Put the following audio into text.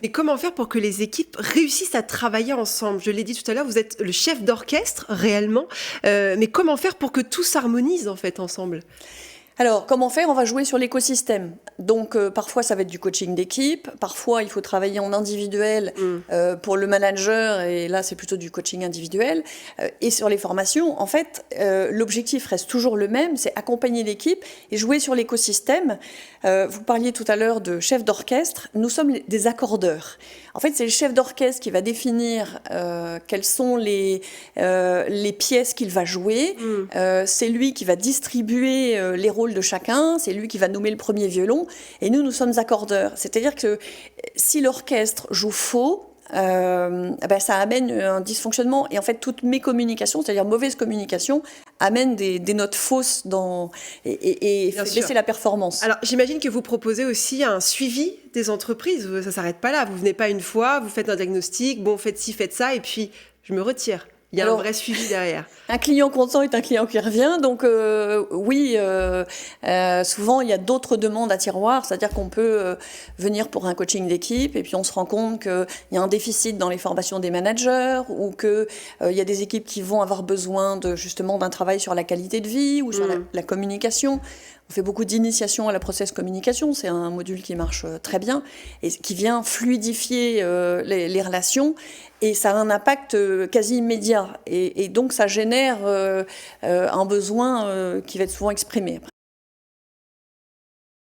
Mais comment faire pour que les équipes réussissent à travailler ensemble? Je l'ai dit tout à l'heure, vous êtes le chef d'orchestre réellement, mais comment faire pour que tout s'harmonise en fait ensemble? Alors, comment faire? On va jouer sur l'écosystème. Donc, parfois, ça va être du coaching d'équipe. Parfois, il faut travailler en individuel Mmh. pour le manager. Et là, c'est plutôt du coaching individuel. Et sur les formations, en fait, l'objectif reste toujours le même, c'est accompagner l'équipe et jouer sur l'écosystème. Vous parliez tout à l'heure de chef d'orchestre. Nous sommes des accordeurs. En fait, c'est le chef d'orchestre qui va définir quelles sont les pièces qu'il va jouer. C'est lui qui va distribuer les rôles de chacun, c'est lui qui va nommer le premier violon, et nous sommes accordeurs. C'est-à-dire que si l'orchestre joue faux, ça amène un dysfonctionnement. Et en fait, toutes mes communications, c'est-à-dire mauvaise communication, amènent des notes fausses et fait baisser la performance. Alors, j'imagine que vous proposez aussi un suivi des entreprises. Ça ne s'arrête pas là. Vous venez pas une fois, vous faites un diagnostic, bon, faites ci, faites ça, et puis je me retire. Il y a un vrai suivi derrière. Un client content est un client qui revient. Donc oui, souvent il y a d'autres demandes à tiroir. C'est-à-dire qu'on peut venir pour un coaching d'équipe et puis on se rend compte qu'il y a un déficit dans les formations des managers ou qu'il y a des équipes qui vont avoir besoin justement d'un travail sur la qualité de vie ou sur la communication. On fait beaucoup d'initiation à la process communication, c'est un module qui marche très bien et qui vient fluidifier les relations et ça a un impact quasi immédiat et donc ça génère un besoin qui va être souvent exprimé.